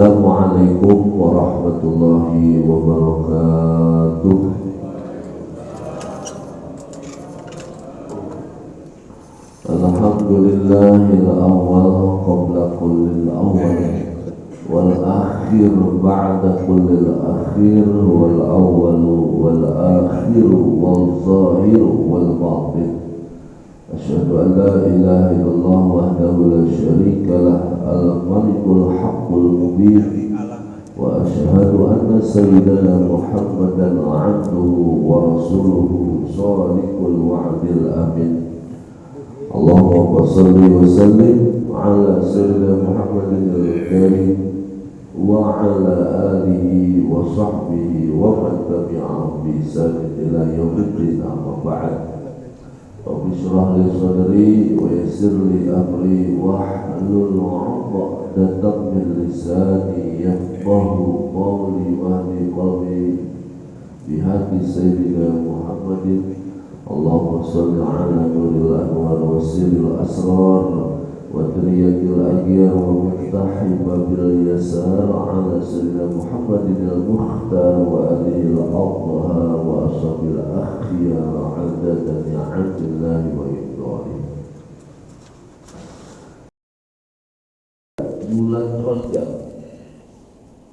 Assalamualaikum warahmatullahi wabarakatuh. Alhamdulillahil awwal qabla kullil awwal wal akhir ba'da kullil akhir wal awwal wal akhir wal zahir wal batin. Asyhadu an la ilaha illallah wahdahu la syarika lah al-malikul haqqul mubin wa asyhadu anna sayyidana Muhammadan abduhu wa rasuluhu shadiqul wa'dil amin. Allahumma shalli wa sallim ala sayyidina Muhammadin al-karim wa ala alihi wa sahbihi wa man tabi'ahum bi ihsan ila yaumiddin, amma ba'd. Rabbi shrah li sadri wa yassir li amri wahlul 'uqdatam min lisani yafqahu qawli wahdi qalbi bihaqi sayyidina Muhammadin. Allahumma shalli ala nuril anwar wa sirril asrar wa triyakil aghyar wa miftahi babil yasar ala sayyidina Muhammadin al-mukhtar wa alihi al-adha wa ashabil akhyar adada ni'amillahi wa idhari. Bulan Rajab.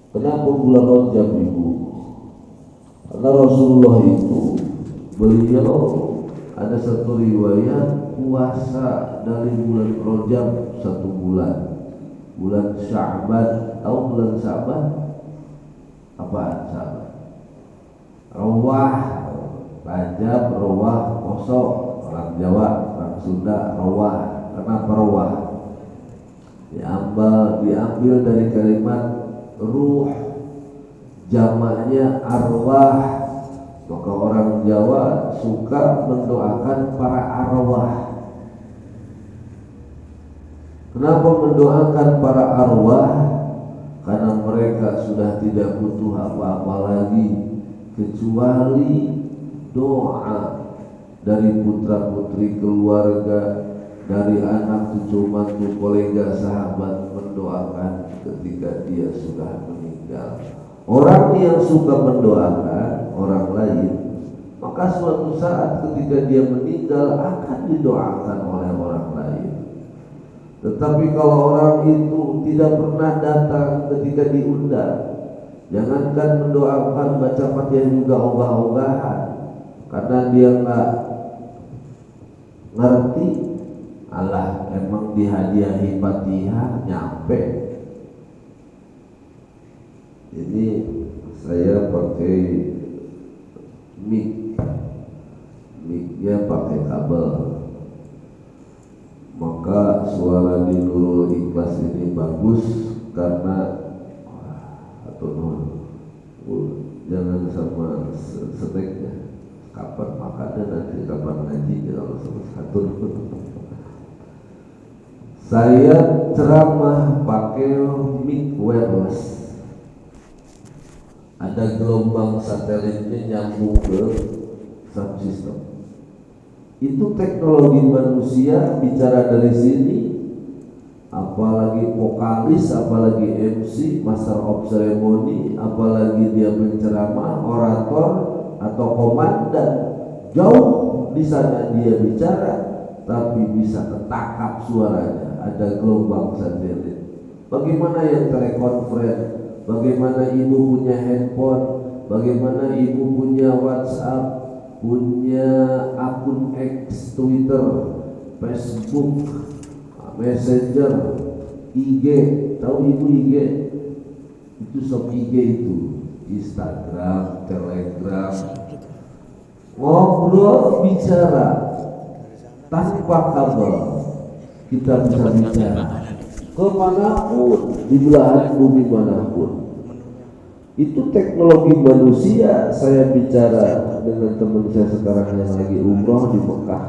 Kenapa bulan Rajab, Ibu? Karena Rasulullah itu, beliau ada satu riwayat puasa dari bulan Rajab 1 bulan. Bulan Sya'ban. Tahu bulan Sya'ban? Apaan Sya'ban? Rawah, Rajab, Rawah, Poso. Orang Jawa, orang Sunda, Rawah. Kenapa Rawah? Diambil dari kalimat ruh, jamaknya arwah. Maka orang Jawa suka mendoakan para arwah. Kenapa mendoakan para arwah? Karena mereka sudah tidak butuh apa-apa lagi kecuali doa dari putra-putri keluarga, dari anak cucu mantu kolega sahabat mendoakan ketika dia sudah meninggal. Orang yang suka mendoakan orang lain, maka suatu saat ketika dia meninggal akan didoakan oleh orang lain. Tetapi kalau orang itu tidak pernah datang ketika diundang, jangankan mendoakan, baca Fatihah juga ogah-ogahan, karena dia nggak ngerti. Allah, emang dihadiahi Fatihah nyampe. Ini saya pakai mic-nya pakai kabel, maka suara di Nurul Ikhlas ini bagus karena jangan sama snacknya, kapan makannya nanti kapan ngaji kalau satu. Saya ceramah pakai mic wireless. Ada gelombang satelitnya nyambung ke sound system. Itu teknologi manusia bicara dari sini, apalagi vokalis, apalagi MC, master of ceremony, apalagi dia penceramah, orator atau komandan, jauh di sana dia bicara, tapi bisa ketangkap suaranya. Ada gelombang satelit. Bagaimana yang telekonferensi? Bagaimana ibu punya handphone, bagaimana ibu punya WhatsApp, punya akun X, Twitter, Facebook, Messenger, IG. Tahu ibu IG? Itu sob IG itu, Instagram, Telegram. Ngobrol, bicara tanpa kabel, kita bisa bicara kemanapun, di belahan bumi manapun. Itu teknologi manusia. Saya bicara dengan teman saya sekarang yang lagi umroh di Mekah.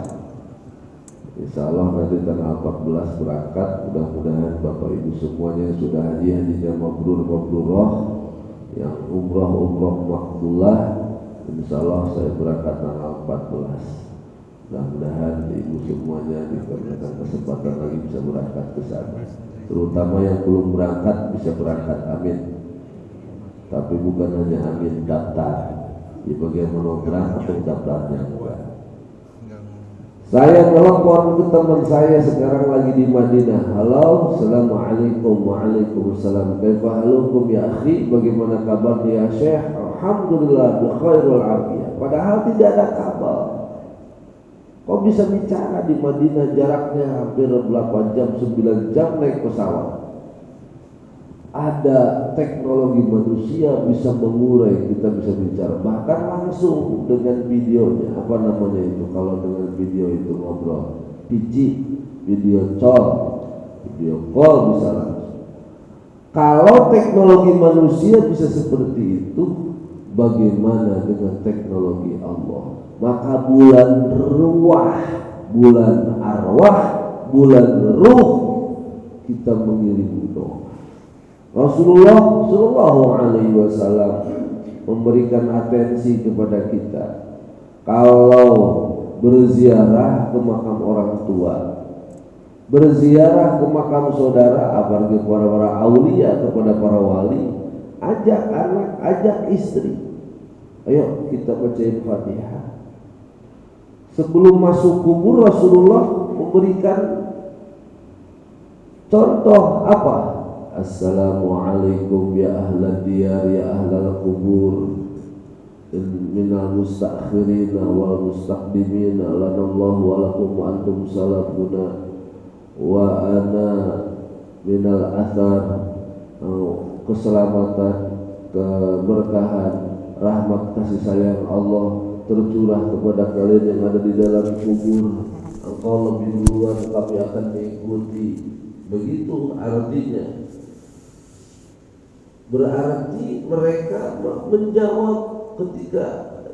Insya Allah nanti tanggal 14 berangkat. Mudah-mudahan Bapak Ibu semuanya sudah hadiah mabrur-mabruroh, yang umroh makbulah. Insya Allah saya berangkat tanggal 14. Mudah-mudahan Ibu semuanya diberikan kesempatan lagi bisa berangkat ke sana. terutama yang belum berangkat bisa berangkat, amin. Tapi bukan hanya amin, daftar. Ya bagaimana berangkat daftarnya enggak. Saya telepon ke teman saya sekarang lagi di Madinah. Halo, assalamualaikum. Waalaikumsalam. Kaifa halukum ya akhi? Bagaimana kabar ya Syekh? Alhamdulillah bi khair wal afiyah. Padahal tidak ada kabar. Kok bisa bicara di Madinah, jaraknya hampir 8 jam, 9 jam naik pesawat. Ada teknologi manusia bisa mengurai, kita bisa bicara bahkan langsung dengan videonya. Apa namanya itu kalau dengan video itu ngobrol? Video call bisa langsung. Kalau teknologi manusia bisa seperti itu, bagaimana dengan teknologi Allah? Maka bulan ruah, bulan arwah, bulan ruh kita mengirim doa. Rasulullah Shallallahu Alaihi Wasallam memberikan atensi kepada kita. Kalau berziarah ke makam orang tua, berziarah ke makam saudara, apalagi kepada para aulia, kepada para wali, ajak anak, ajak istri. Ayo kita bacain Fatihah. Sebelum masuk kubur Rasulullah memberikan contoh apa? Assalamualaikum ya ahlal diyar ya ahlal kubur minal mustakhirin wal mustaqdimin lanallahu walakum wa antum salafuna wa ana minal athar, keselamatan, keberkahan, rahmat, kasih sayang Allah tercurah kepada kalian yang ada di dalam kubur. Engkau lebih duluan, kami akan mengikuti. Begitu artinya. Berarti mereka menjawab ketika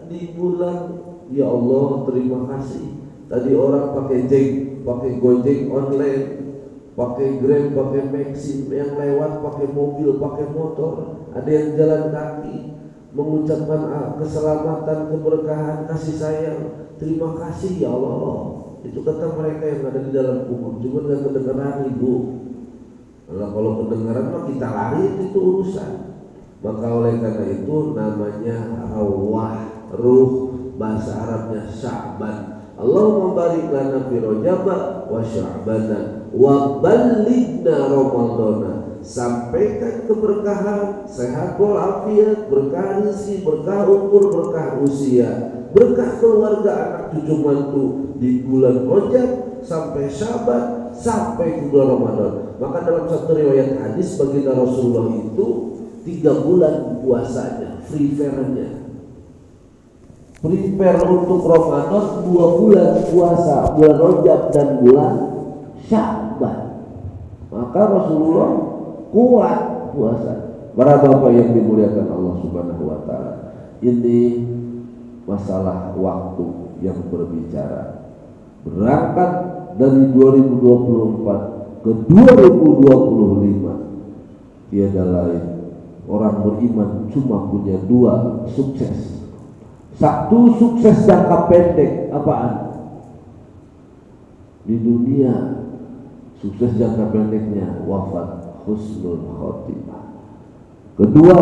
di bulan, ya Allah terima kasih. Tadi orang pakai Gojek online, pakai Grab, pakai Maxim, yang lewat pakai mobil, pakai motor, ada yang jalan kaki, mengucapkan keselamatan, keberkahan, kasih sayang. Terima kasih ya Allah. Itu kata mereka yang ada di dalam kubur. Cuma nggak kedengaran ibu. Kalau kedengaran mah kita lari, itu urusan. Maka oleh karena itu namanya rawah, ruh, bahasa Arabnya Sya'ban. Allahumma barik lana fi Rajaba wa Sya'bana wa ballighna Ramadana. Sampaikan keberkahan, sehat walafiat, berkah rezeki, berkah umur, berkah usia, berkah keluarga, anak cucu mantu di bulan Rajab sampai Sya'ban sampai ke bulan Ramadan. Maka dalam satu riwayat hadis baginda Rasulullah itu 3 bulan puasanya, prepare untuk Ramadan, 2 bulan puasa, bulan Rajab dan bulan Sya'ban. Maka Rasulullah kuat puasa. Para bapak yang dimuliakan Allah Subhanahu wa taala, ini masalah waktu yang berbicara. Berangkat dari 2024 ke 2025, tiada lain. Orang beriman cuma punya 2 sukses. Satu sukses jangka pendek, apaan? Di dunia sukses jangka pendeknya wafat husnul khotimah. Kedua,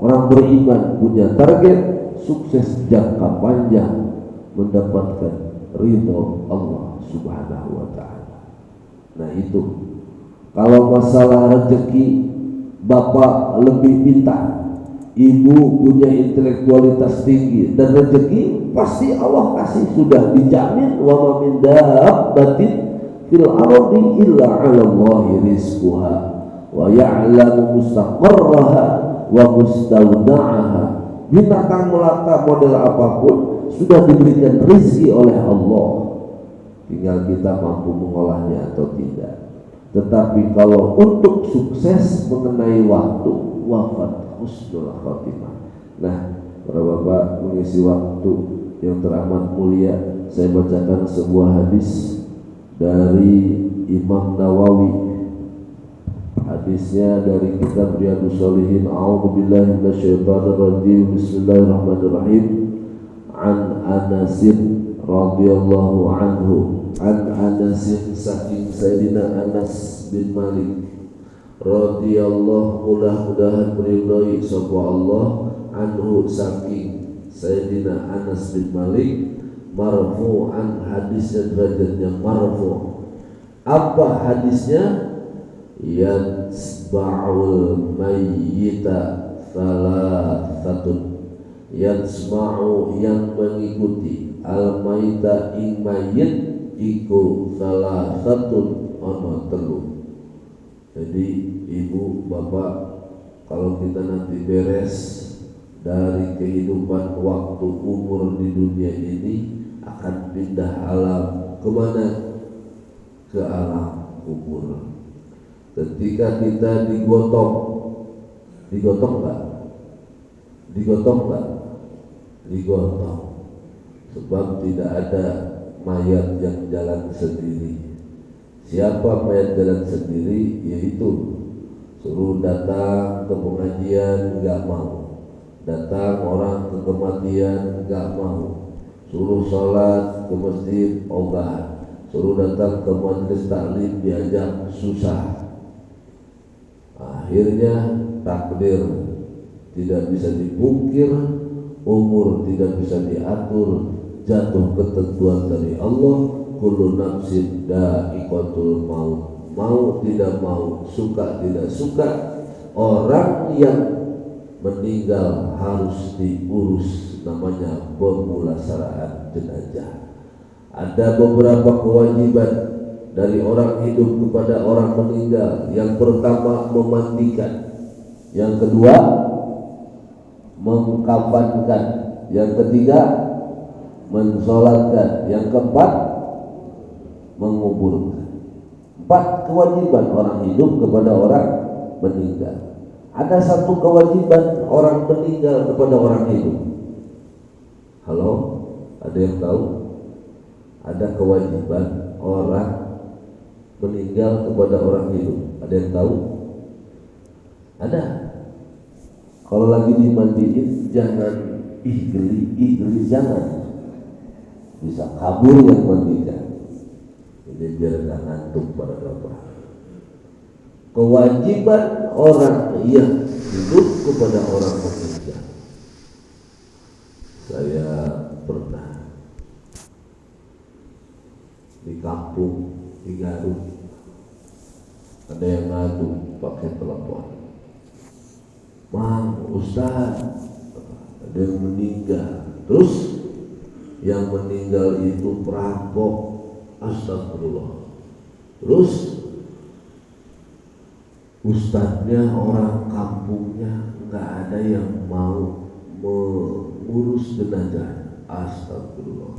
orang beriman punya target sukses jangka panjang, mendapatkan ridho Allah Subhanahu wa ta'ala. Nah itu, kalau masalah rezeki, bapak lebih pintar, ibu punya intelektualitas tinggi, dan rezeki pasti Allah kasih, sudah dijamin. Wa ma min dabbatin fil ardi illa 'ala Allahi rizquha wa ya'lamu mustaqarraha wa mustawda'aha. Binatang melata model apapun sudah diberikan rezeki oleh Allah, tinggal kita mampu mengolahnya atau tidak. Tetapi kalau untuk sukses mengenai waktu, wafat husnul khotimah. Nah, para bapak mengisi waktu yang teramat mulia, saya bacakan sebuah hadis dari Imam Nawawi. Hadisnya dari kitab Riyadhus Shalihin. A'udzubillahi minasyaitonir rajim. Bismillahirrahmanirrahim. An Anasin radhiyallahu anhu, an Anasin, saking Sayyidina Anas bin Malik radhiyallahu mudah-mudahan meridhai sapa Allah anhu saking Sayyidina Anas bin Malik marfu'an, hadisnya derajatnya marfu'. Apa hadisnya? Yatsba'ul mayyita salasatun, yatsma'u yang mengikuti al mayyita ing mayyit iku salasatun ana telu. Jadi ibu bapak, kalau kita nanti beres dari kehidupan waktu umur di dunia ini akan pindah alam kemana? Ke alam kubur. Ketika kita digotong nggak? Digotong nggak? Digotong. Sebab tidak ada mayat yang jalan sendiri. Siapa mayat jalan sendiri? Yaitu suruh datang ke pengajian nggak mau, datang orang ke kematian nggak mau, suruh sholat ke masjid ogah, suruh datang ke majelis taklim diajak susah. Akhirnya takdir tidak bisa dipungkir, umur tidak bisa diatur, jatuh ketentuan dari Allah, kullu nafsin dha'iqatul maut. Mau tidak mau, suka tidak suka, orang yang meninggal harus diurus, namanya pemulasaraan jenazah. Ada beberapa kewajiban dari orang hidup kepada orang meninggal. Yang pertama memandikan, yang kedua mengkafankan, yang ketiga mensolatkan, yang keempat menguburkan. 4 kewajiban orang hidup kepada orang meninggal. Ada 1 kewajiban orang meninggal kepada orang hidup. Halo, ada yang tahu? Ada kewajiban orang meninggal kepada orang hidup. Ada yang tahu? Ada. Kalau lagi dimandiin jangan geli jangan. Bisa kabur yang mandikan. Jadi biar nggak ngantuk pada bapak. Kewajiban orang yang hidup kepada orang meninggal. Saya pernah di kampung di Garut, ada yang ngadu pakai telepon, "Mang Ustaz, ada yang meninggal." Terus yang meninggal itu perampok. Astagfirullah. Terus ustadznya orang kampungnya nggak ada yang mau mengurus jenazah. Astagfirullah.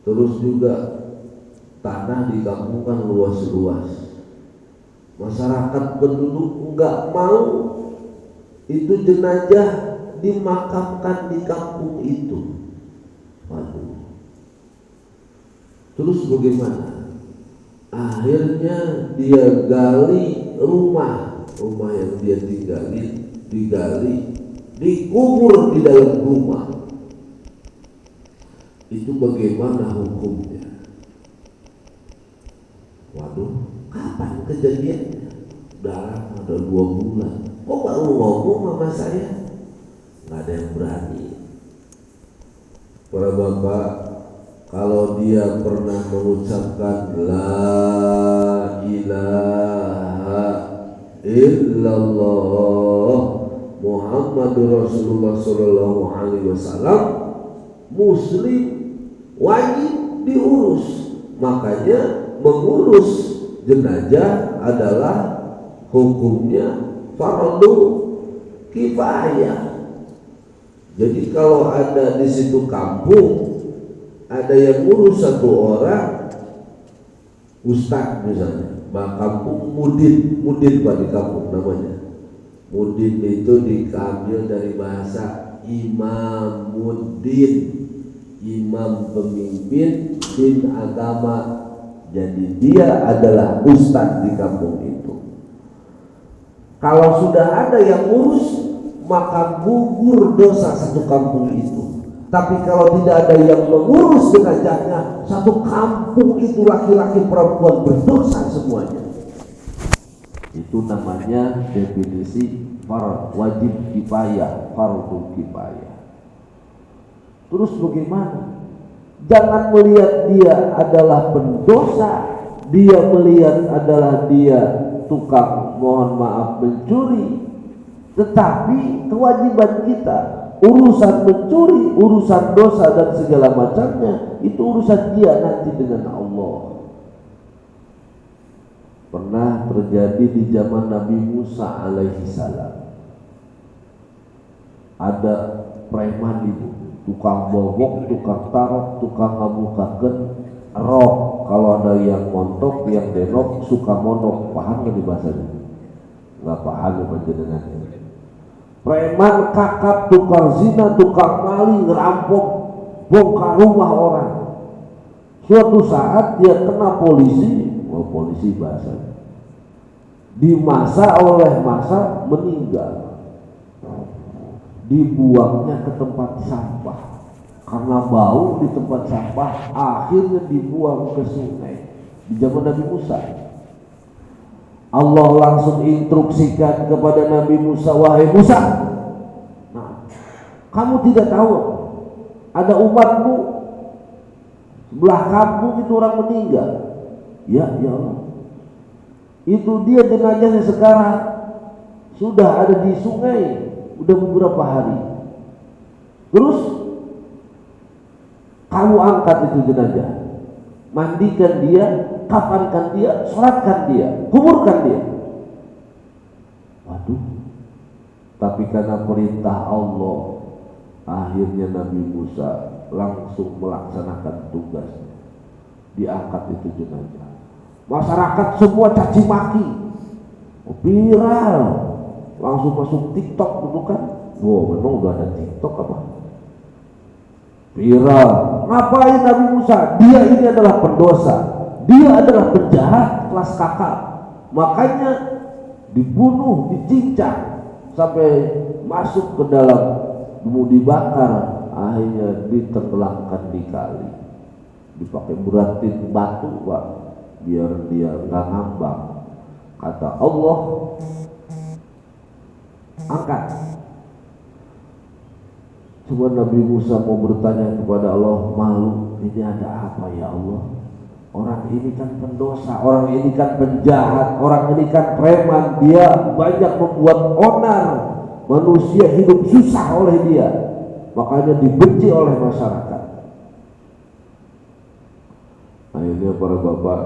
Terus juga tanah di kampung kan luas-luas. Masyarakat penduduk nggak mau itu jenazah dimakamkan di kampung itu. Waduh. Terus bagaimana? Akhirnya dia gali rumah yang dia digali, dikubur di dalam rumah. Itu bagaimana hukumnya? Waduh, kapan kejadiannya? Udah ada 2 bulan. Kok baru ngomong sama saya? Nggak ada yang berani. Para bapak, kalau dia pernah mengucapkan la ilaha illallah Muhammadur Rasulullah sallallahu alaihi wasallam, muslim wajib diurus. Makanya mengurus jenazah adalah hukumnya fardu kifayah. Jadi kalau ada di situ kampung ada yang ngurus 1 orang, ustaz misalnya, kampung mudin Pak di kampung namanya. Mudin itu diambil dari bahasa imamuddin, imam pemimpin din agama. Jadi dia adalah ustaz di kampung itu. Kalau sudah ada yang ngurus, maka gugur dosa 1 kampung itu. Tapi kalau tidak ada yang mengurus jenazahnya, 1 kampung itu laki-laki perempuan berdosa semuanya. Itu namanya definisi wajib kifayah, fardu kifayah. Terus bagaimana? Jangan melihat dia adalah pendosa, dia melihat adalah dia tukang mohon maaf mencuri, tetapi kewajiban kita urusan mencuri, urusan dosa dan segala macamnya itu urusan dia nanti dengan Allah. Pernah terjadi di zaman Nabi Musa alaihi salam. Ada preman itu, tukang bobok, tukang tarot, tukang ngabukakeun rok. Kalau ada yang montok, yang denok, suka monok. Paham nggak di bahasa ini? Nggak paham ya panjenengan. Preman, kakap, tukang zina, tukang maling, ngerampok, bongkar rumah orang. Suatu saat dia kena polisi, polisi bahasa, dimasa oleh masa meninggal, dibuangnya ke tempat sampah. Karena bau di tempat sampah, akhirnya dibuang ke sungai. Di zaman Nabi Musa, Allah langsung instruksikan kepada Nabi Musa, wahai Musa, nah, kamu tidak tahu ada umatmu sebelah kampung itu orang meninggal? Ya Allah, itu dia jenazahnya sekarang sudah ada di sungai, udah beberapa hari. Terus kamu angkat itu jenazah, mandikan dia, kafankan dia, sholatkan dia, kuburkan dia. Waduh, tapi karena perintah Allah, akhirnya Nabi Musa langsung melaksanakan tugasnya, diangkat itu jenazah. Masyarakat semua caci maki, viral, langsung masuk TikTok dulu kan. Wow, memang udah ada TikTok apa? Viral. Ngapain Nabi Musa? Dia ini adalah pendosa, dia adalah penjahat kelas kakap, makanya dibunuh, dicincang sampai masuk ke dalam, mau dibakar, akhirnya ditenggelamkan di kali, dipakai beratin batu Pak, biar dia nggak ngambang. Kata Allah, angkat. Coba Nabi Musa mau bertanya kepada Allah, malu, ini ada apa ya Allah? Orang ini kan pendosa, orang ini kan penjahat, orang ini kan preman, dia banyak membuat onar, manusia hidup susah oleh dia, makanya dibenci oleh masyarakat. Akhirnya para bapak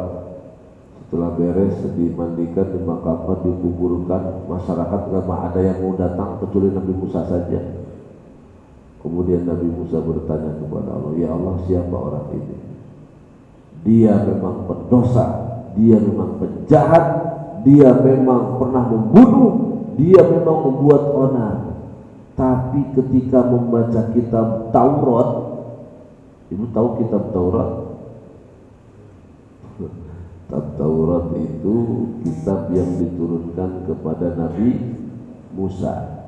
setelah beres dimandikan, dimakamkan, dikuburkan, masyarakat gak ada yang mau datang kecuali Nabi Musa saja. Kemudian Nabi Musa bertanya kepada Allah, ya Allah, siapa orang ini? Dia memang pendosa, dia memang penjahat, dia memang pernah membunuh, dia memang membuat onar. Tapi ketika membaca kitab Taurat, ibu tahu kitab Taurat? Kitab Taurat itu kitab yang diturunkan kepada Nabi Musa.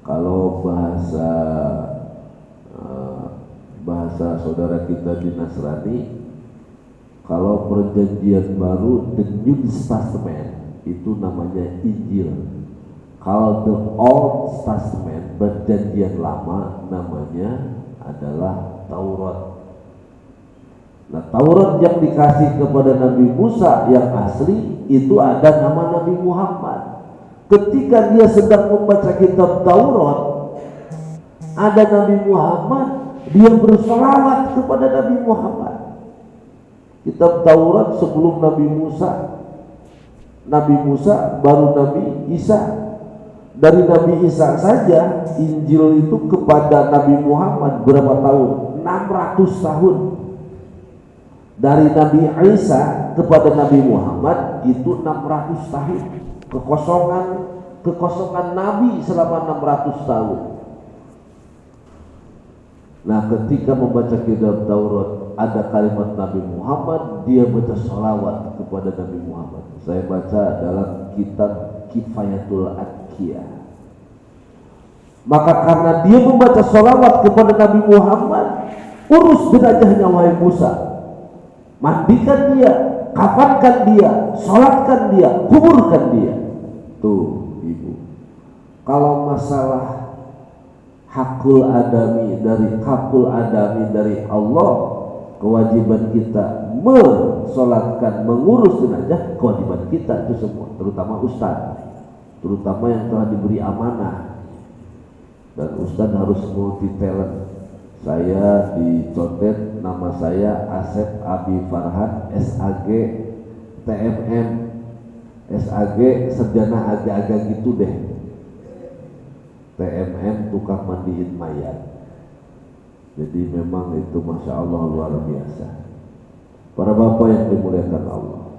Kalau bahasa saudara kita di Nasrani, kalau perjanjian baru, the New Testament, itu namanya Injil. Kalau the Old Testament, perjanjian lama, namanya adalah Taurat. Nah, Taurat yang dikasih kepada Nabi Musa yang asli itu ada nama Nabi Muhammad. Ketika dia sedang membaca kitab Taurat, ada Nabi Muhammad, dia berselawat kepada Nabi Muhammad. Kitab Taurat sebelum Nabi Musa baru Nabi Isa. Dari Nabi Isa saja Injil itu kepada Nabi Muhammad berapa tahun? 600 tahun. Dari Nabi Isa kepada Nabi Muhammad itu 600 tahun. Kekosongan Nabi selama 600 tahun. Nah, ketika membaca kitab Taurat ada kalimat Nabi Muhammad, dia baca sholawat kepada Nabi Muhammad. Saya baca dalam kitab Kifayatul Adkiyah. Maka karena dia membaca sholawat kepada Nabi Muhammad, urus jenazahnya wahai Musa, mandikan dia, kafankan dia, sholatkan dia, kuburkan dia. Tuh ibu, kalau masalah hakul adami dari Allah, kewajiban kita mensolatkan, mengurus jenazah, kewajiban kita itu semua, terutama ustaz, terutama yang telah diberi amanah. Dan ustaz harus multi talent. Saya dicontet, nama saya Asep Abi Farhan, SAG TMM, SAG sarjana agak-agak gitu deh, TMM tukang mandiin mayat. Jadi memang itu Masya Allah luar biasa. Para bapak yang dimuliakan Allah,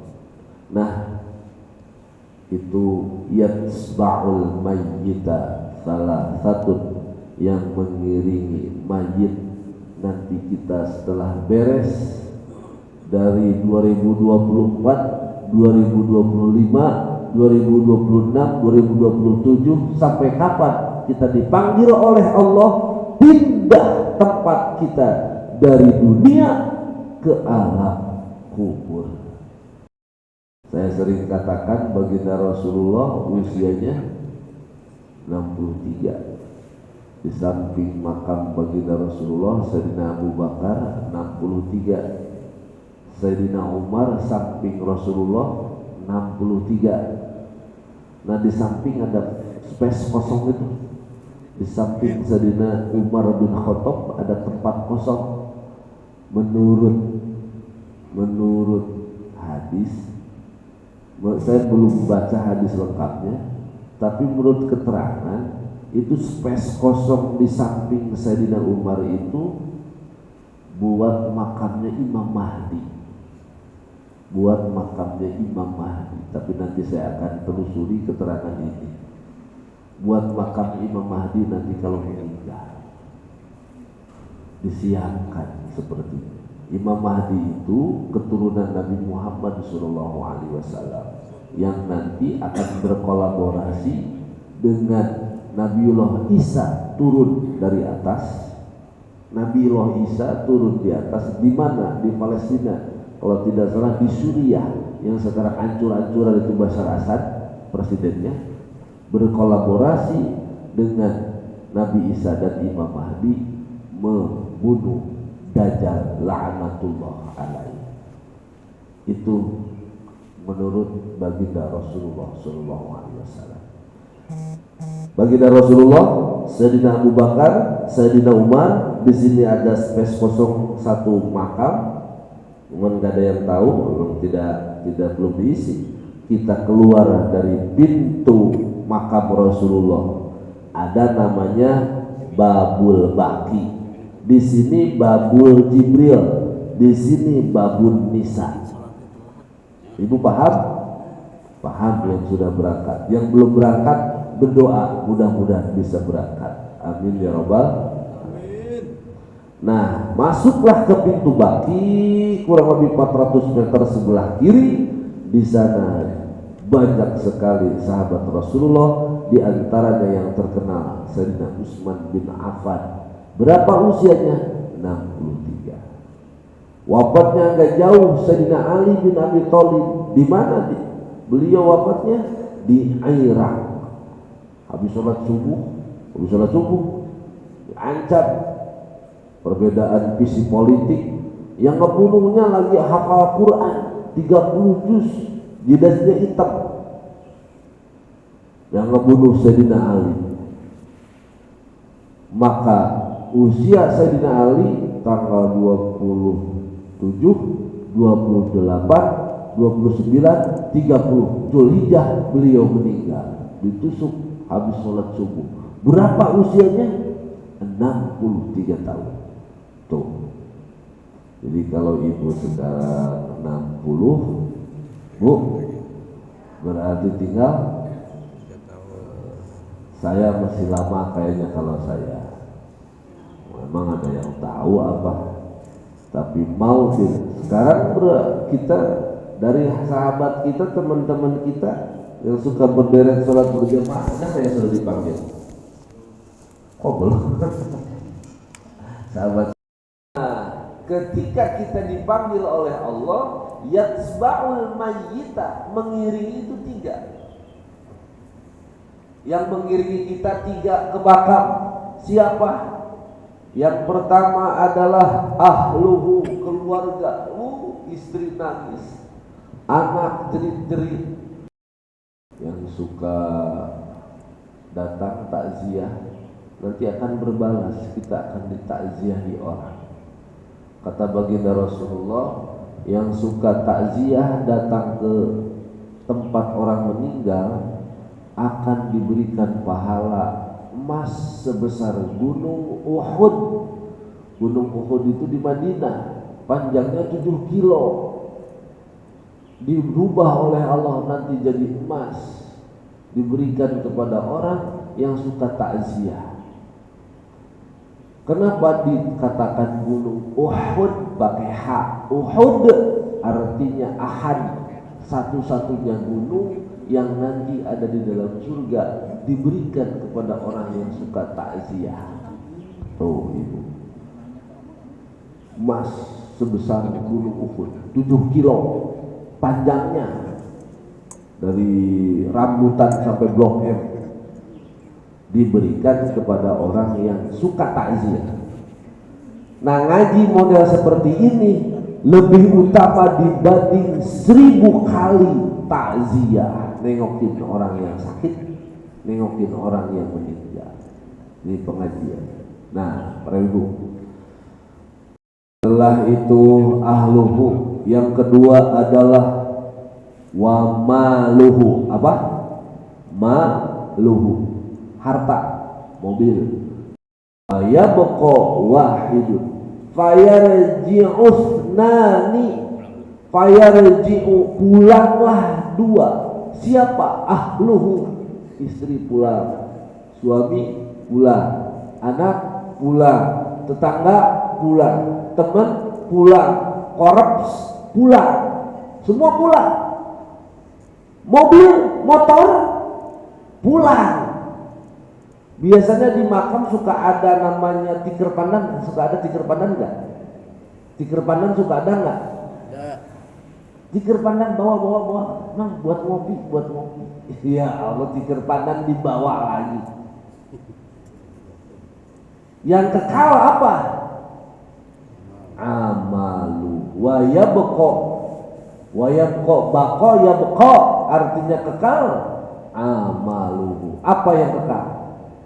nah itu yatsba'ul mayyita, salah satu yang mengiringi mayit nanti kita setelah beres dari 2024, 2025, 2026, 2027 sampai kapan kita dipanggil oleh Allah pindah tempat kita dari dunia ke alam kubur. Saya sering katakan baginda Rasulullah usianya 63. Di samping makam baginda Rasulullah Sayyidina Abu Bakar 63, Sayyidina Umar samping Rasulullah 63. Nah di samping ada space kosong itu, di samping Sayyidina Umar bin Khattab ada tempat kosong. Menurut hadis, saya belum baca hadis lengkapnya, tapi menurut keterangan itu space kosong di samping Sayyidina Umar itu buat makamnya Imam Mahdi. Tapi nanti saya akan telusuri keterangan ini. Buat makam Imam Mahdi nanti kalau meninggal disiapkan seperti ini. Imam Mahdi itu keturunan Nabi Muhammad SAW yang nanti akan berkolaborasi dengan Nabiullah Isa turun dari atas. Nabiullah Isa turun di atas di mana? Di Palestina, kalau tidak salah di Suriah yang sekarang hancur-hancuran itu Bashar Assad presidennya, berkolaborasi dengan Nabi Isa dan Imam Mahdi membunuh Dajjal la'natullah alaihi. Itu menurut baginda Rasulullah SAW. Baginda Rasulullah, Sayyidina Abu Bakar, Sayyidina Umar. Di sini ada space kosong satu makam, cuman gak ada yang tahu, tidak belum diisi. Kita keluar dari pintu makam Rasulullah, ada namanya Babul Baqi. Di sini Babul Jibril, di sini Babul Nisa. Ibu paham? Paham yang sudah berangkat. Yang belum berangkat berdoa mudah-mudahan bisa berangkat. Amin ya robbal. Nah, masuklah ke pintu Baqi, kurang lebih 400 meter sebelah kiri. Di sana banyak sekali sahabat Rasulullah, di antaranya yang terkenal Sayyidina Utsman bin Affan. Berapa usianya? 63. Wafatnya agak jauh Sayyidina Ali bin Abi Thalib. Di mana beliau wafatnya? Di Irak. Habis sholat subuh diancam. Perbedaan visi politik, yang ngebunuhnya lagi hafal Quran 30 juz, jidahnya hitam. Yang ngebunuh Sayyidina Ali. Maka usia Sayyidina Ali tanggal 27, 28, 29, 30 Dzulhijjah beliau meninggal, ditusuk habis sholat subuh. Berapa usianya? 63 tahun. Tuh. Jadi kalau ibu sekarang 60, Bu, berarti tinggal saya masih lama kayaknya kalau saya. Memang ada yang tahu apa, tapi mau sekarang kita dari sahabat kita, teman-teman kita yang suka berderet sholat berjamaah, ada saya sudah dipanggil. Oh belum. Sahabat. Nah, ketika kita dipanggil oleh Allah, yatsba'ul mayyita, mengiringi itu 3. Yang mengiringi kita 3 ke makam. Siapa? Yang pertama adalah ahluhu, keluarga. Istri nangis, anak jerit-jerit. Yang suka datang takziah nanti akan berbalas, kita akan ditakziahi orang. Kata baginda Rasulullah, yang suka takziah datang ke tempat orang meninggal akan diberikan pahala emas sebesar gunung Uhud. Gunung Uhud itu di Madinah, panjangnya 7 kilo, dirubah oleh Allah nanti jadi emas, diberikan kepada orang yang suka takziah. Kenapa dikatakan gunung Uhud pakai H? Uhud artinya ahad, satu-satunya gunung yang nanti ada di dalam surga, diberikan kepada orang yang suka takziah. Tuh ibu, emas sebesar gunung Uhud, 7 kilo panjangnya, dari rambutan sampai Blok M, diberikan kepada orang yang suka takziah. Nah, ngaji model seperti ini lebih utama dibanding 1000 kali takziah. Nengokin orang yang sakit, nengokin orang yang meninggal. Ini pengajian. Nah, para ibu, setelah itu ahluhu, yang kedua adalah wa maluhu. Apa? Maluhu, harta, mobil. Yabqa wahidun fayarji'usnani, fayarji'u, pulanglah 2. Siapa? Ahluhu, istri pulang, suami pulang, anak pulang, tetangga pulang, teman pulang, korps pulang, semua pulang. Mobil, motor pulang. Biasanya di makam suka ada namanya tikar pandan. Suka ada tikar pandan enggak? Tikar pandan suka ada enggak? Ada. Tikar pandan bawa. Nah, buat ngopi. Ya Allah, tikar pandan dibawa lagi. Yang kekal apa? Amalu wa yabqa. Wa yabqa, baqa yabqa artinya kekal. Amaluhu, apa yang kekal?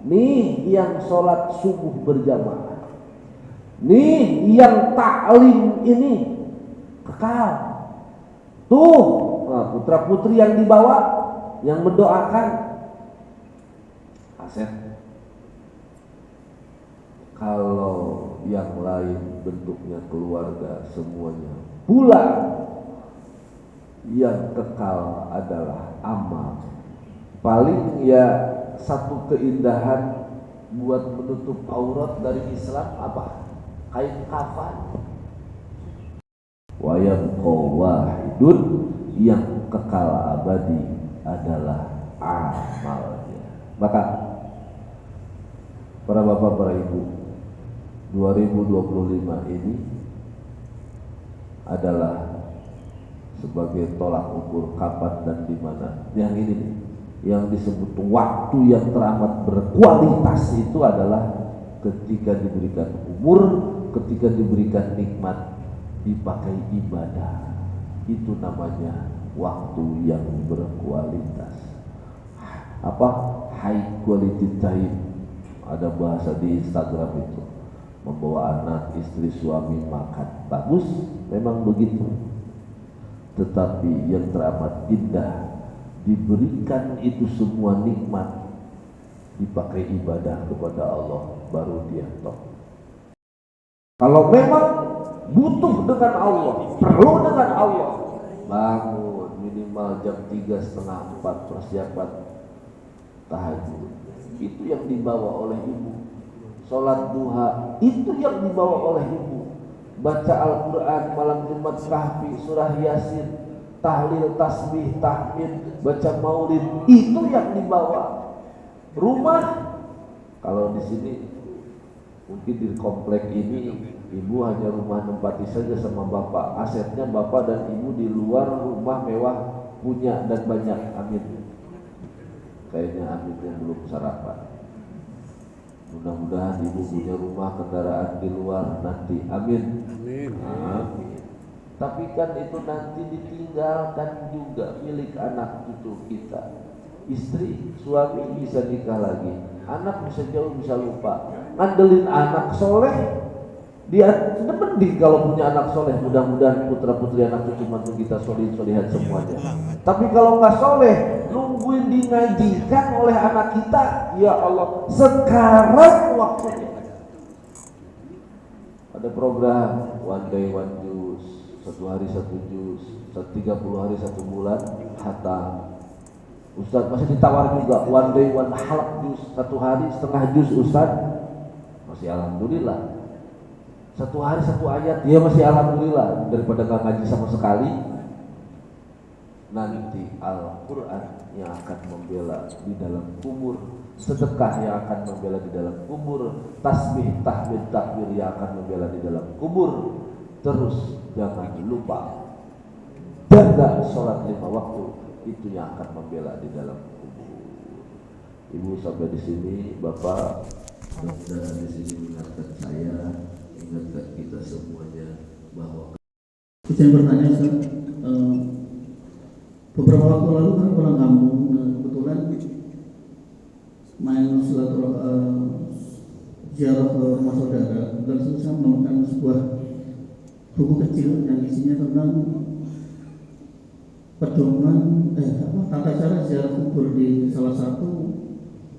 Nih yang sholat subuh berjamaah, nih yang taklim ini kekal. Tuh, nah, putra putri yang dibawa, yang mendoakan, aset. Kalau yang lain bentuknya keluarga semuanya pulang, yang kekal adalah amal. Paling ya satu keindahan buat menutup aurat dari Islam apa? Kain kafan. Wa yabqa wahidun, yang kekal abadi adalah amalnya. Maka para bapak, para ibu, 2025 ini adalah sebagai tolak ukur kapan dan di mana. Yang ini nih, yang disebut waktu yang teramat berkualitas itu adalah ketika diberikan umur, ketika diberikan nikmat, dipakai ibadah. Itu namanya waktu yang berkualitas. Apa? High quality time. Ada bahasa di Instagram itu, membawa anak, istri, suami makan. Bagus, memang begitu. Tetapi yang teramat indah, diberikan itu semua nikmat, dipakai ibadah kepada Allah, baru dia top. Kalau memang butuh dengan Allah, perlu dengan Allah, bangun minimal jam 3:30, 4 persiapan tahajud. Itu yang dibawa oleh ibu. Sholat duha, itu yang dibawa oleh ibu. Baca Al-Quran malam Jumat, Kahfi, surah Yasin, tahlil, tasbih, tahmid, baca maulid, itu yang dibawa. Rumah, kalau di sini mungkin di komplek ini ibu hanya rumah nempati saja sama bapak, asetnya bapak dan ibu di luar rumah mewah punya dan banyak, amin. Kayaknya Aminnya belum sarapan. Mudah-mudahan ibu punya rumah, kendaraan di luar nanti. Amin. Amin. Amin. Tapi kan itu nanti ditinggalkan juga milik anak cucu kita. Istri, suami bisa nikah lagi, anak bisa jauh, bisa lupa. Ngandelin anak soleh, dia mending kalau punya anak soleh. Mudah-mudahan putra putri anak cucu mantu kita soleh-solehan semuanya. Tapi kalau nggak soleh, nungguin dinajikan oleh anak kita, ya Allah, sekarang waktunya. Ada program one day one juz, 1 hari 1 juz, 30 hari 1 bulan hatam. Ustaz masih ditawar juga one day one halaq juz, 1 hari setengah juz Ustaz. Masih alhamdulillah. 1 hari 1 ayat, dia masih alhamdulillah, daripada gak ngaji sama sekali. Nanti Al-Quran yang akan membela di dalam kubur, sedekah yang akan membela di dalam kubur, tasbih, tahmid, takbir yang akan membela di dalam kubur. Terus jangan lupa jaga sholat 5 waktu, itu yang akan membela di dalam kubur. Ibu sampai di sini, Bapak, mudah-mudahan di sini mengingatkan saya, ingatkan kita semuanya bahwa. Saya bertanya, Ustaz, beberapa waktu lalu kan pulang kampung, kebetulan main ziarah ke rumah saudara, dan saya menemukan sebuah buku kecil yang isinya tentang pedoman tata cara ziarah kubur di salah satu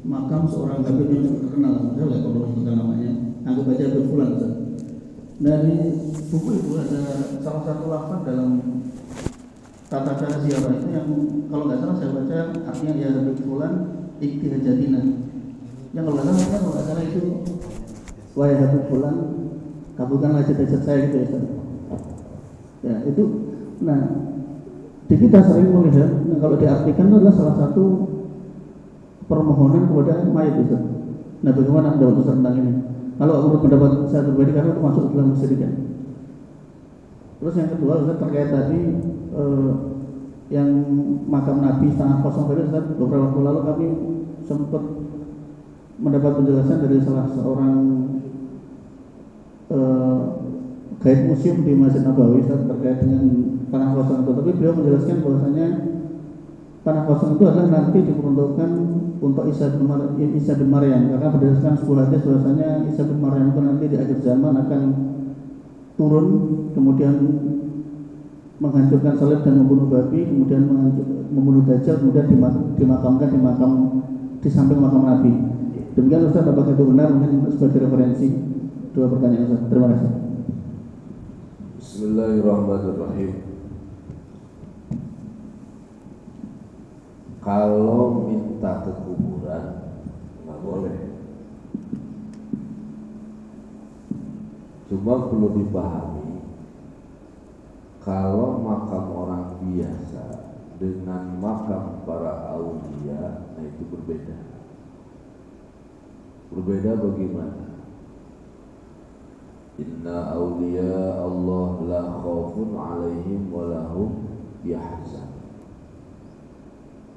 makam seorang habib yang cukup terkenal. Saya lihat kalau sebutkan namanya, anggap aja Habib Fulan. Dari buku itu ada salah satu lafaz dalam tata cara ziarah itu yang kalau nggak salah saya baca artinya ya Habib Fulan iktihajatina. Yang kalau nggak salah itu wahai Habib Fulan, kabulkanlah hajat-hajat saya gitu ya. Ya itu, nah kita sering melihat, kalau diartikan itu adalah salah satu permohonan kepada mayat itu. Nah bagaimana Anda untuk tentang ini? Kalau menurut pendapat saya pribadi, karena itu masuk dalam kesyirikan. Terus yang kedua terkait tadi yang makam Nabi setengah kosong tadi, beberapa waktu lalu kami sempat mendapat penjelasan dari salah seorang guide museum di Masjid Nabawi terkait dengan tanah kosong itu. Tapi beliau menjelaskan bahwasanya tanah kosong itu adalah nanti diperuntukkan untuk Isa bin Maryam, karena berdasarkan sebuah hadis bahwasanya Isa bin Maryam itu nanti di akhir zaman akan turun, kemudian menghancurkan salib dan membunuh babi, kemudian membunuh Dajjal, kemudian dimakamkan di samping makam Nabi. Demikian Ustaz, apakah itu benar? Mungkin sebagai referensi. Dua pertanyaan Ustaz. Terima kasih. Bismillahirrahmanirrahim. Kalau minta ke kuburan nggak boleh. Cuma perlu dipahami, kalau makam orang biasa dengan makam para aulia, nah itu berbeda. Berbeda bagaimana? Inna awliya Allah la khawfun alaihim wa lahum yahzan.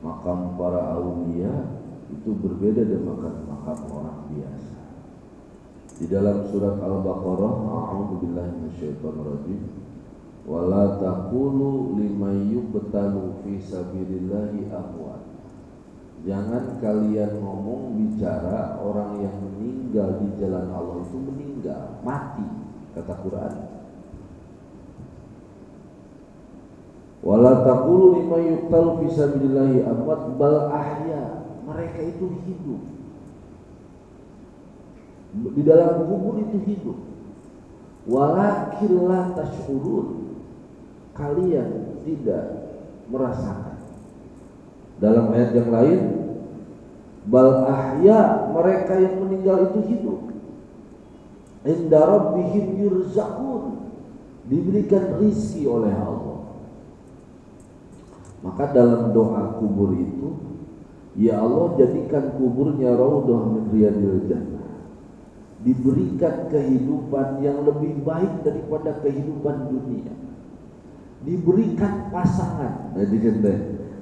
Makam para awliya itu berbeda dengan makam orang biasa. Di dalam surat Al-Baqarah, a'udzubillahi minasyaitonir rajim, wa la taqulu liman yuqtalu fi sabilillahi amwat. Jangan kalian ngomong bicara orang yang meninggal di jalan Allah itu meninggal, mati, kata Quran. Wala taqulu liman yuqtalu fi sabilillahi amwat bal ahya. Mereka itu hidup. Di dalam kubur itu hidup. Walakin la tash'urun. Kalian tidak merasakan. Dalam ayat yang lain, bal ahya, mereka yang meninggal itu hidup. Inda rabbihim yurzaqun, diberikan rizki oleh Allah. Maka dalam doa kubur itu, ya Allah jadikan kuburnya raudhah min riyadil jannah, diberikan kehidupan yang lebih baik daripada kehidupan dunia, diberikan pasangan,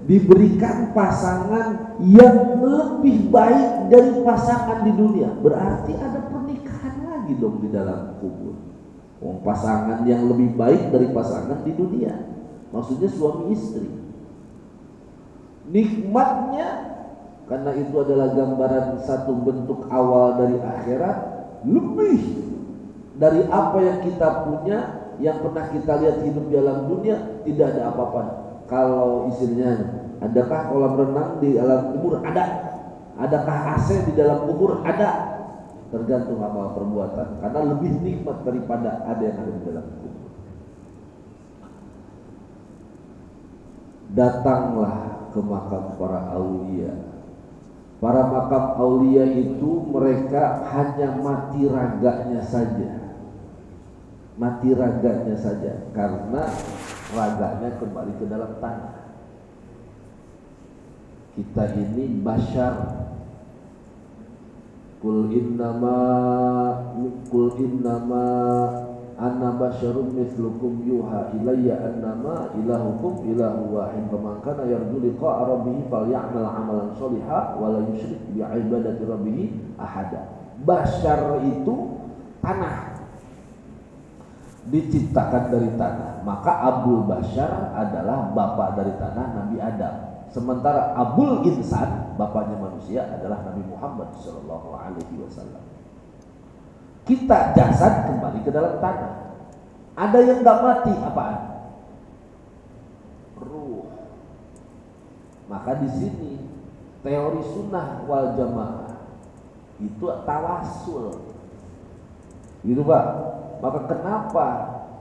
diberikan pasangan yang lebih baik dari pasangan di dunia. Berarti ada pernikahan lagi dong di dalam kubur. Pasangan yang lebih baik dari pasangan di dunia, maksudnya suami istri. Nikmatnya, karena itu adalah gambaran satu bentuk awal dari akhirat, lebih dari apa yang kita punya, yang pernah kita lihat hidup di alam dunia. Tidak ada apa-apa. Kalau istrinya, adakah kolam renang di alam kubur? Ada. Adakah AC di dalam kubur? Ada. Tergantung amal perbuatan, karena lebih nikmat daripada ada yang ada di dalam kubur. Datanglah ke makam para aulia. Para makam aulia itu mereka hanya mati raganya saja. Mati raganya saja, karena raganya kembali ke dalam tanah. Kita ini bashar. Kul innama ana basyarum mithlukum yuha ilayya annama ilahukum ilahu wahid faman kana yarju liqa'a rabbih falyamal amalan sholihan wa la yusyrik bi ibadati rabbih ahada. Bashar itu tanah, diciptakan dari tanah, maka Abul Bashar adalah bapak dari tanah, Nabi Adam. Sementara Abul Insan, bapaknya manusia, adalah Nabi Muhammad SAW. Kita jasad kembali ke dalam tanah. Ada yang gak mati, apaan? Ruh. Maka di sini teori sunnah wal jamaah itu tawasul, gitu Pak. Maka kenapa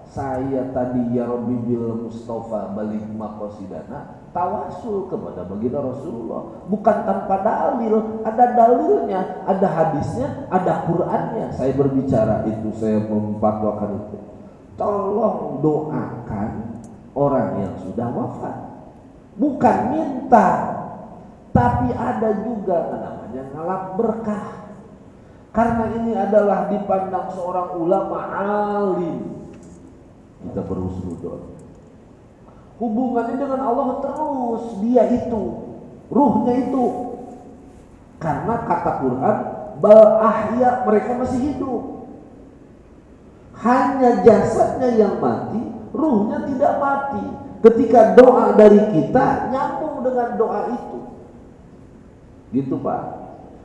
saya tadi ya Rabbi bil Mustafa balik maqasidana, tawasul kepada baginda Rasulullah, bukan tanpa dalil. Ada dalilnya, ada hadisnya, ada Qur'annya. Saya berbicara itu, saya memfatwakan itu. Tolong doakan orang yang sudah wafat, bukan minta, tapi ada juga namanya ngalap berkah. Karena ini adalah dipandang seorang ulama alim, kita berhusnuzon. Hubungannya dengan Allah terus, dia itu, ruhnya itu. Karena kata Quran, bal ahya, mereka masih hidup. Hanya jasadnya yang mati, ruhnya tidak mati. Ketika doa dari kita nyambung dengan doa itu. Gitu Pak.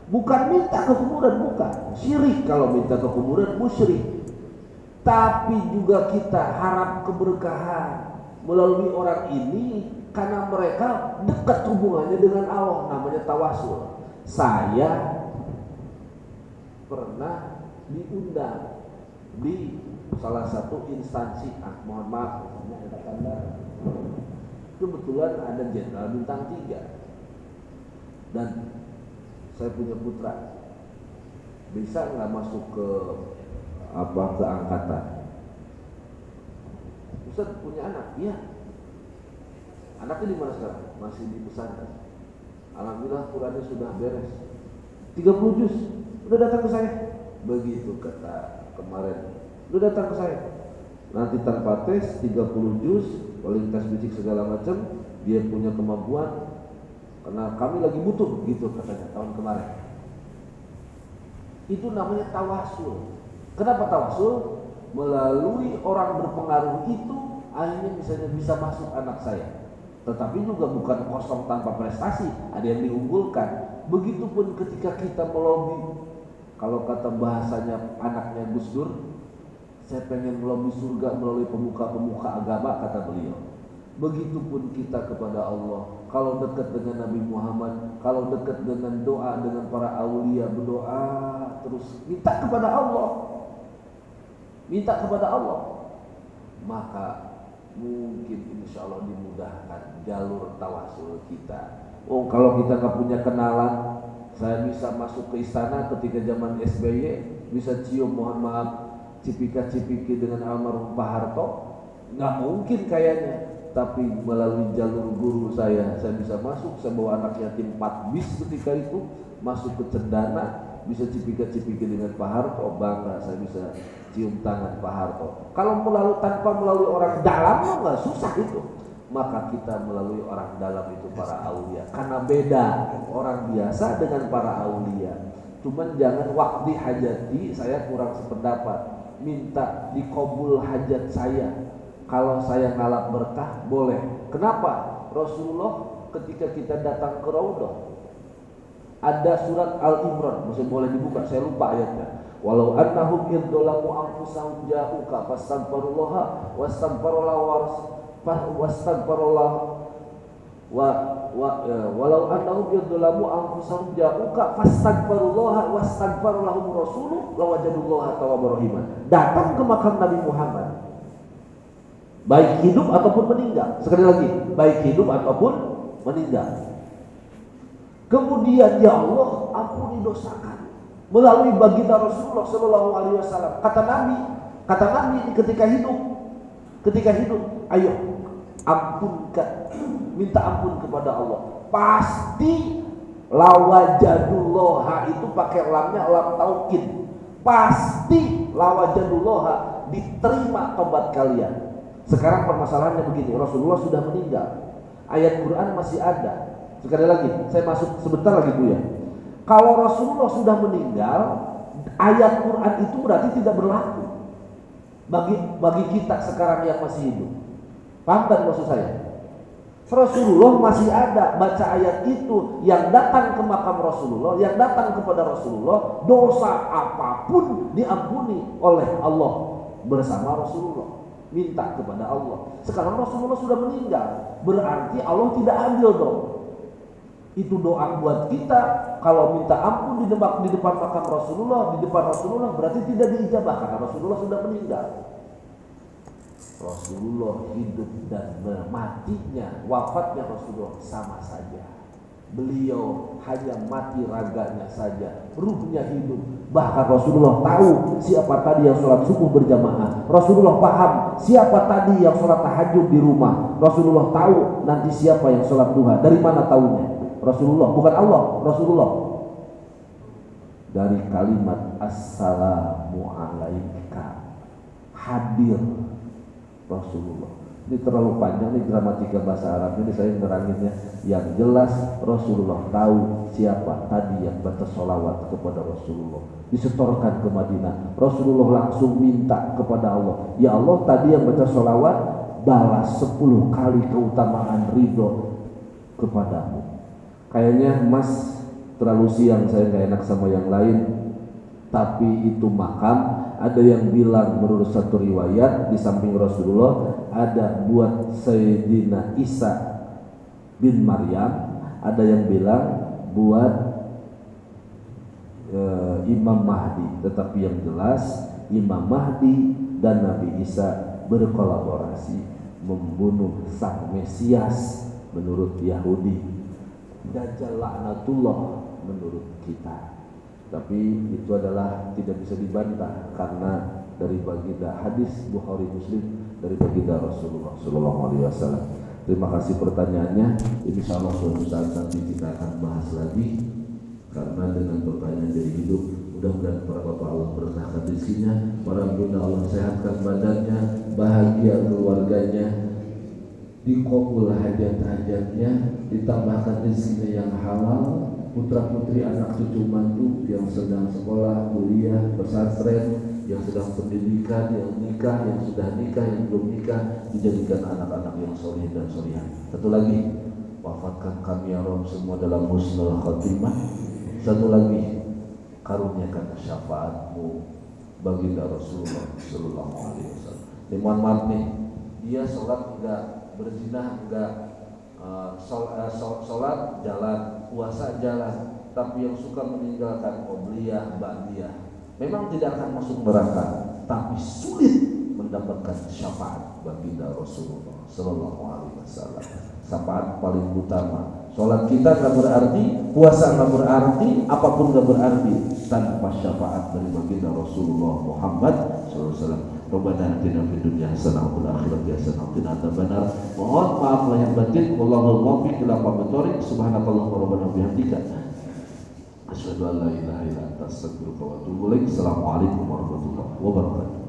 Bukan minta ke kuburan, bukan. Syirik kalau minta ke kuburan, musyrik. Tapi juga kita harap keberkahan melalui orang ini, karena mereka dekat hubungannya dengan Allah, namanya tawasul. Saya pernah diundang di salah satu instansi, mohon maaf, kebetulan ada jenderal bintang 3 dan saya punya putra, bisa nggak masuk ke angkatan? Ustaz punya anak, iya. Anaknya di mana sekarang? Masih di pesantren. Alhamdulillah Qurannya sudah beres. 30 juz, udah datang ke saya. Begitu kata kemarin, udah datang ke saya. Nanti tanpa tes 30 juz, paling tes fisik segala macam, dia punya kemampuan. Karena kami lagi butuh, gitu katanya tahun kemarin. Itu namanya tawasul. Kenapa tawasul? Melalui orang berpengaruh itu akhirnya bisa masuk anak saya. Tetapi juga bukan kosong tanpa prestasi, ada yang diunggulkan. Begitupun ketika kita melobi, kalau kata bahasanya anaknya Gus Dur, saya pengen melobi surga melalui pemuka-pemuka agama, kata beliau. Begitupun kita kepada Allah. Kalau dekat dengan Nabi Muhammad, kalau dekat dengan doa dengan para aulia, berdoa terus minta kepada Allah, minta kepada Allah, maka mungkin insya Allah dimudahkan jalur tawasul kita. Oh, kalau kita nggak punya kenalan, saya bisa masuk ke istana ketika zaman SBY, bisa cium, mohon maaf, cipika-cipiki dengan almarhum Pak Harto, nggak mungkin kayaknya. Tapi melalui jalur guru saya bisa masuk. Saya bawa anak yatim 4 bis ketika itu, masuk ke Cendana, bisa cipika-cipiki dengan Pak Harto, bangga saya bisa cium tangan Pak Harto. Kalau tanpa melalui orang dalam nggak susah itu. maka kita melalui orang dalam itu para aulia. Karena beda orang biasa dengan para aulia. Cuman jangan waktu hajati saya kurang sependapat. Minta dikabul hajat saya. Kalau saya ngalap berkah boleh. Kenapa? Rasulullah ketika kita datang ke Raudhah ada surat Al-Imran, masih boleh dibuka, saya lupa ayatnya. Walau annahum idzalamu anfusahum ja'uka fastaghfirullaha wastaghfirullah walau annahum idzalamu anfusahum ja'uka fastaghfirullaha wastaghfirulahum rasuluhu lawajadullaha tawwabur rahim. Datang ke makam Nabi Muhammad baik hidup ataupun meninggal. Sekali lagi, baik hidup ataupun meninggal. Kemudian ya Allah ampuni dosa kami melalui baginda Rasulullah Shallallahu Alaihi Wasallam. Kata Nabi ketika hidup, ayo ampunkan, minta ampun kepada Allah. Pasti lawajadulloha itu pakai lamnya lam taukid. Pasti lawajadulloha, diterima tobat kalian. Sekarang permasalahannya begini, Rasulullah sudah meninggal, ayat Quran masih ada. Sekali lagi, saya masuk sebentar lagi Bu ya. Kalau Rasulullah sudah meninggal, ayat Quran itu berarti tidak berlaku bagi kita sekarang yang masih hidup. Paham kan maksud saya? Rasulullah masih ada, baca ayat itu, yang datang ke makam Rasulullah, yang datang kepada Rasulullah, dosa apapun diampuni oleh Allah bersama Rasulullah. Minta kepada Allah. Sekarang Rasulullah sudah meninggal, berarti Allah tidak adil dong. Itu doa buat kita. Kalau minta ampun di depan makam Rasulullah, di depan Rasulullah, berarti tidak diijabah karena Rasulullah sudah meninggal. Rasulullah hidup dan matinya, wafatnya Rasulullah sama saja. Beliau hanya mati raganya saja, ruhnya hidup. Bahkan Rasulullah tahu siapa tadi yang sholat subuh berjamaah. Rasulullah paham siapa tadi yang sholat tahajud di rumah. Rasulullah tahu nanti siapa yang sholat duha. Dari mana tahunya? Rasulullah, bukan Allah, Rasulullah. Dari kalimat assalamu alaika, hadir Rasulullah. Ini terlalu panjang nih gramatika bahasa Arab ini, saya neranginnya. Yang jelas Rasulullah tahu siapa tadi yang baca sholawat kepada Rasulullah, disetorkan ke Madinah. Rasulullah langsung minta kepada Allah, ya Allah tadi yang baca sholawat balas 10 kali keutamaan ridho kepadamu. Kayaknya Mas terlalu siang, saya gak enak sama yang lain. Tapi itu makam. Ada yang bilang menurut satu riwayat di samping Rasulullah ada buat Sayyidina Isa bin Maryam, ada yang bilang buat Imam Mahdi. Tetapi yang jelas Imam Mahdi dan Nabi Isa berkolaborasi membunuh sang Mesias menurut Yahudi, Dajjal laknatullah menurut kita. Tapi itu adalah tidak bisa dibantah karena dari baginda hadis Bukhari Muslim dari baginda Rasulullah Sallallahu Alaihi Wasallam. Terima kasih pertanyaannya. Insyaallah suatu saat nanti kita akan bahas lagi karena dengan pertanyaan dari hidup mudah-mudahan para bapak Allah berkahkan rezekinya, para bunda Allah sehatkan badannya, bahagia keluarganya, dikabul hajat-hajatnya, ditambahkan rezekinya yang halal, putra-putri anak cucu mantu yang sedang sekolah, kuliah, pesantren, yang sedang pendidikan, yang nikah, yang sudah nikah, yang belum nikah, dijadikan anak-anak yang soleh dan solehah. Satu lagi, wafatkan kami ya Rabb semua dalam husnul khatimah. Satu lagi, karuniakan syafaatmu baginda Rasulullah Sallallahu Alaihi Wasallam. Mohon maaf nih, dia sholat enggak, berzinah enggak, sholat jalan, puasa jalan, tapi yang suka meninggalkan qobliyah, ba'diyah memang tidak akan masuk neraka, tapi sulit mendapatkan syafaat baginda Rasulullah Sallallahu Alaihi Wasallam. Syafaat paling utama. Sholat kita nggak berarti, puasa nggak berarti, apapun nggak berarti tanpa syafaat dari baginda Rasulullah Muhammad Sallallahu Alaihi Wasallam. Rabbana atina fid dunya hasanah wa fil akhirati hasanah wa qina adzabannar. Mohon maaf lahir batin. Wallahul muwaffiq ila aqwamit thoriq. Subhanakallahumma rabbana bihamdika asyhadu an la ilaha illa anta astaghfiruka wa atubu ilaik. Assalamualaikum warahmatullahi wabarakatuh.